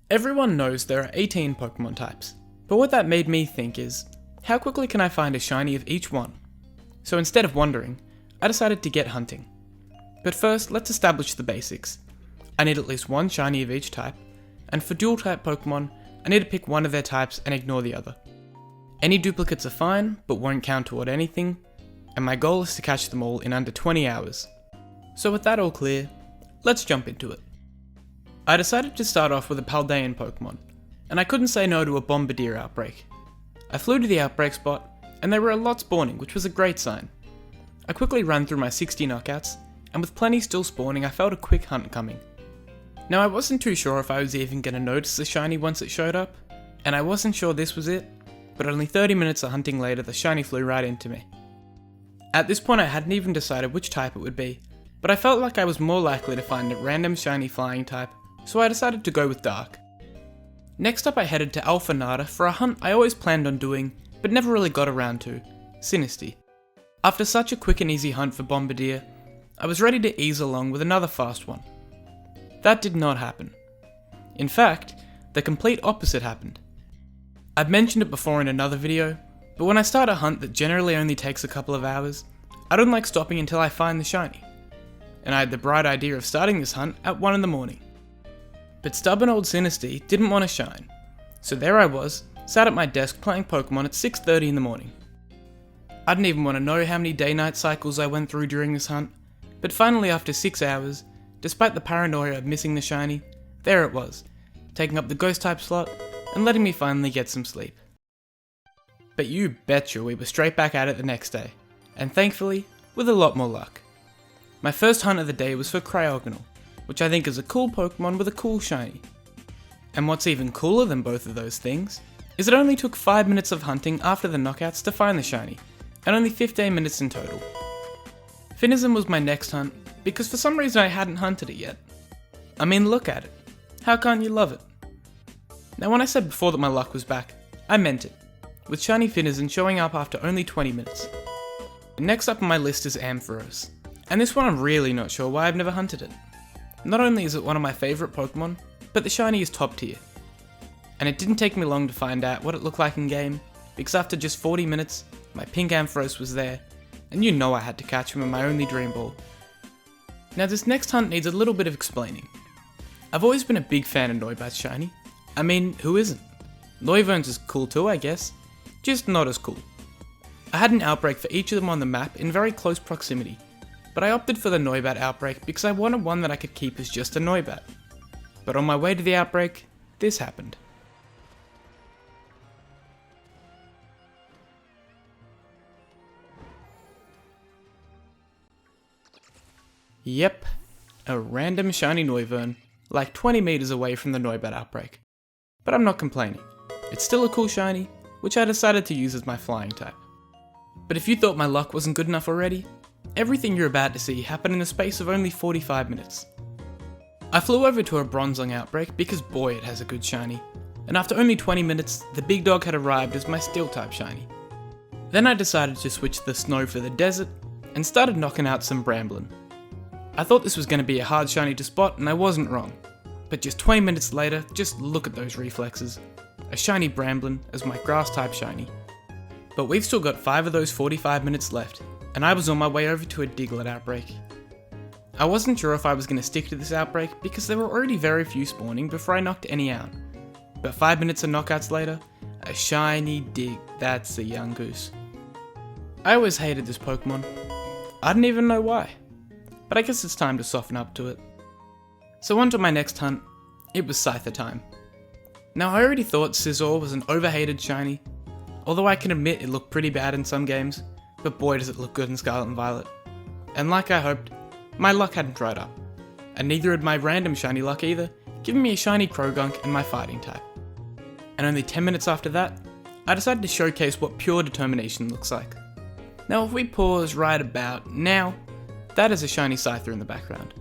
Everyone knows there are 18 Pokemon types, but what that made me think is, how quickly can I find a shiny of each one? So instead of wandering, I decided to get hunting. But first, let's establish the basics. I need at least one shiny of each type, and for dual type Pokemon, I need to pick one of their types and ignore the other. Any duplicates are fine, but won't count toward anything, and my goal is to catch them all in under 20 hours. So with that all clear, let's jump into it. I decided to start off with a Paldean Pokemon, and I couldn't say no to a Bombardier outbreak. I flew to the outbreak spot, and there were a lot spawning, which was a great sign. I quickly ran through my 60 knockouts, and with plenty still spawning, I felt a quick hunt coming. Now I wasn't too sure if I was even going to notice the shiny once it showed up, and I wasn't sure this was it, but only 30 minutes of hunting later the shiny flew right into me. At this point I hadn't even decided which type it would be, but I felt like I was more likely to find a random shiny flying type, so I decided to go with Dark. Next up I headed to Alpha Nada for a hunt I always planned on doing, but never really got around to, Sinistea. After such a quick and easy hunt for Bombardier, I was ready to ease along with another fast one. That did not happen. In fact, the complete opposite happened. I've mentioned it before in another video, but when I start a hunt that generally only takes a couple of hours, I don't like stopping until I find the shiny. And I had the bright idea of starting this hunt at 1 in the morning. But stubborn old Sinistea didn't want to shine, so there I was, sat at my desk playing Pokemon at 6:30 in the morning. I didn't even want to know how many day-night cycles I went through during this hunt, but finally after 6 hours, despite the paranoia of missing the shiny, there it was, taking up the ghost type slot and letting me finally get some sleep. But you betcha we were straight back at it the next day, and thankfully, with a lot more luck. My first hunt of the day was for Cryogonal, which I think is a cool Pokemon with a cool shiny. And what's even cooler than both of those things, is it only took 5 minutes of hunting after the knockouts to find the shiny, and only 15 minutes in total. Finism was my next hunt, because for some reason I hadn't hunted it yet. I mean, look at it. How can't you love it? Now when I said before that my luck was back, I meant it, with shiny Finism showing up after only 20 minutes. Next up on my list is Ampharos, and this one I'm really not sure why I've never hunted it. Not only is it one of my favourite Pokemon, but the shiny is top tier. And it didn't take me long to find out what it looked like in game, because after just 40 minutes, my pink Ampharos was there, and you know I had to catch him in my only Dream Ball. Now this next hunt needs a little bit of explaining. I've always been a big fan of Noibat's shiny. I mean, who isn't? Noivern's is cool too, I guess, just not as cool. I had an outbreak for each of them on the map in very close proximity, but I opted for the Noibat outbreak because I wanted one that I could keep as just a Noibat. But on my way to the outbreak, this happened. Yep, a random shiny Noivern, like 20 meters away from the Noibat outbreak. But I'm not complaining. It's still a cool shiny, which I decided to use as my flying type. But if you thought my luck wasn't good enough already, everything you're about to see happened in the space of only 45 minutes. I flew over to a Bronzong outbreak because boy it has a good shiny, and after only 20 minutes, the big dog had arrived as my steel type shiny. Then I decided to switch the snow for the desert, and started knocking out some Bramblin. I thought this was going to be a hard shiny to spot, and I wasn't wrong. But just 20 minutes later, just look at those reflexes. A shiny Bramblin as my grass type shiny. But we've still got 5 of those 45 minutes left, and I was on my way over to a Diglett outbreak. I wasn't sure if I was going to stick to this outbreak because there were already very few spawning before I knocked any out. But 5 minutes of knockouts later, a shiny Dig, that's a young goose. I always hated this Pokemon. I didn't even know why. But I guess it's time to soften up to it. So on to my next hunt, it was Scyther time. Now I already thought Scizor was an overhated shiny, although I can admit it looked pretty bad in some games, but boy does it look good in Scarlet and Violet. And like I hoped, my luck hadn't dried up, and neither had my random shiny luck either, giving me a shiny Krogunk and my fighting type. And only 10 minutes after that, I decided to showcase what pure determination looks like. Now if we pause right about now, that is a shiny Scyther in the background.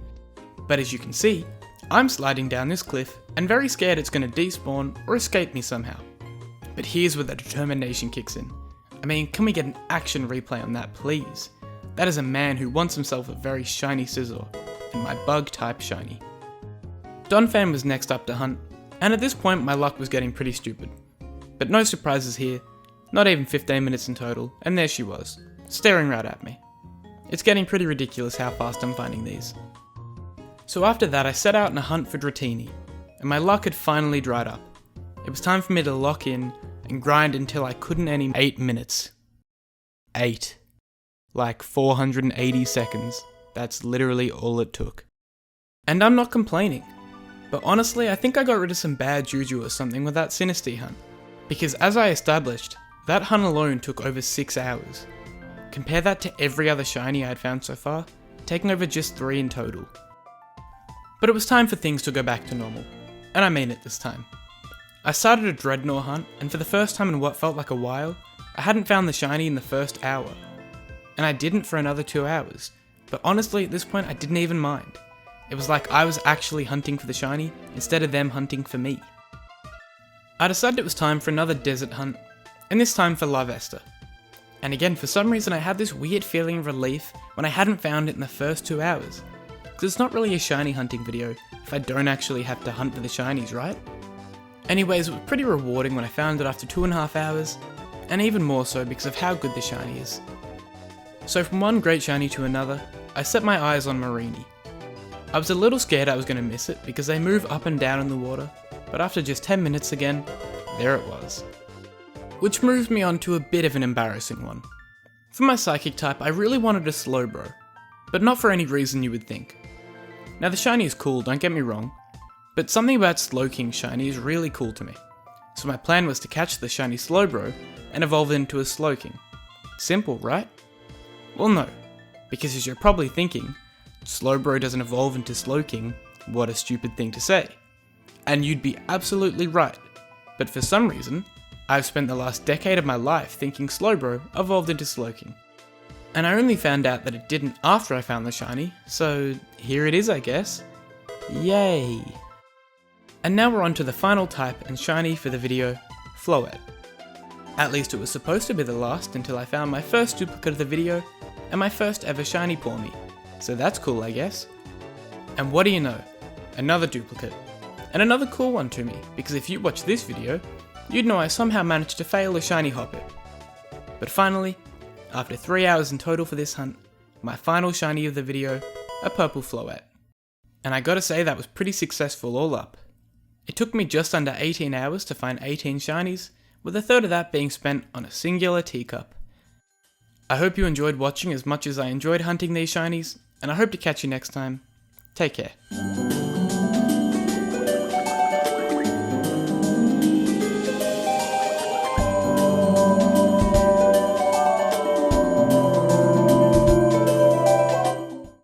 But as you can see, I'm sliding down this cliff and very scared it's going to despawn or escape me somehow. But here's where the determination kicks in. I mean, can we get an action replay on that please? That is a man who wants himself a very shiny Scizor, and my bug type shiny. Donphan was next up to hunt, And at this point my luck was getting pretty stupid. But no surprises here, not even 15 minutes in total, and there she was, staring right at me. It's getting pretty ridiculous how fast I'm finding these. So after that I set out on a hunt for Dratini, and my luck had finally dried up. It was time for me to lock in and grind until I couldn't any 8 minutes. 8. Like 480 seconds. That's literally all it took. And I'm not complaining. But honestly, I think I got rid of some bad juju or something with that Sinistea hunt. Because as I established, that hunt alone took over 6 hours. Compare that to every other shiny I had found so far, taking over just 3 in total. But it was time for things to go back to normal. And I mean it this time. I started a Dreadnought hunt, and for the first time in what felt like a while, I hadn't found the shiny in the first hour. And I didn't for another 2 hours. But honestly, at this point I didn't even mind. It was like I was actually hunting for the shiny, instead of them hunting for me. I decided it was time for another desert hunt, and this time for Larvesta. And again, for some reason I had this weird feeling of relief when I hadn't found it in the first 2 hours. Because it's not really a shiny hunting video if I don't actually have to hunt for the shinies, right? Anyways, it was pretty rewarding when I found it after 2.5 hours, and even more so because of how good the shiny is. So from one great shiny to another, I set my eyes on Marini. I was a little scared I was going to miss it because they move up and down in the water, but after just 10 minutes again, there it was. Which moves me on to a bit of an embarrassing one. For my psychic type, I really wanted a Slowbro, but not for any reason you would think. Now the shiny is cool, don't get me wrong, but something about Slowking shiny is really cool to me. So my plan was to catch the shiny Slowbro and evolve it into a Slowking. Simple, right? Well no, because as you're probably thinking, Slowbro doesn't evolve into Slowking, what a stupid thing to say. And you'd be absolutely right, but for some reason, I've spent the last decade of my life thinking Slowbro evolved into Slowking. And I only found out that it didn't after I found the shiny, so here it is I guess. Yay! And now we're on to the final type and shiny for the video, Floette. At least it was supposed to be the last until I found my first duplicate of the video, and my first ever shiny Pawmi. So that's cool I guess. And what do you know? Another duplicate. And another cool one to me, because if you watch this video, you'd know I somehow managed to fail a shiny Hoppip. But finally, after 3 hours in total for this hunt, my final shiny of the video, a purple Floette. And I gotta say that was pretty successful all up. It took me just under 18 hours to find 18 shinies, with a third of that being spent on a singular teacup. I hope you enjoyed watching as much as I enjoyed hunting these shinies, and I hope to catch you next time. Take care.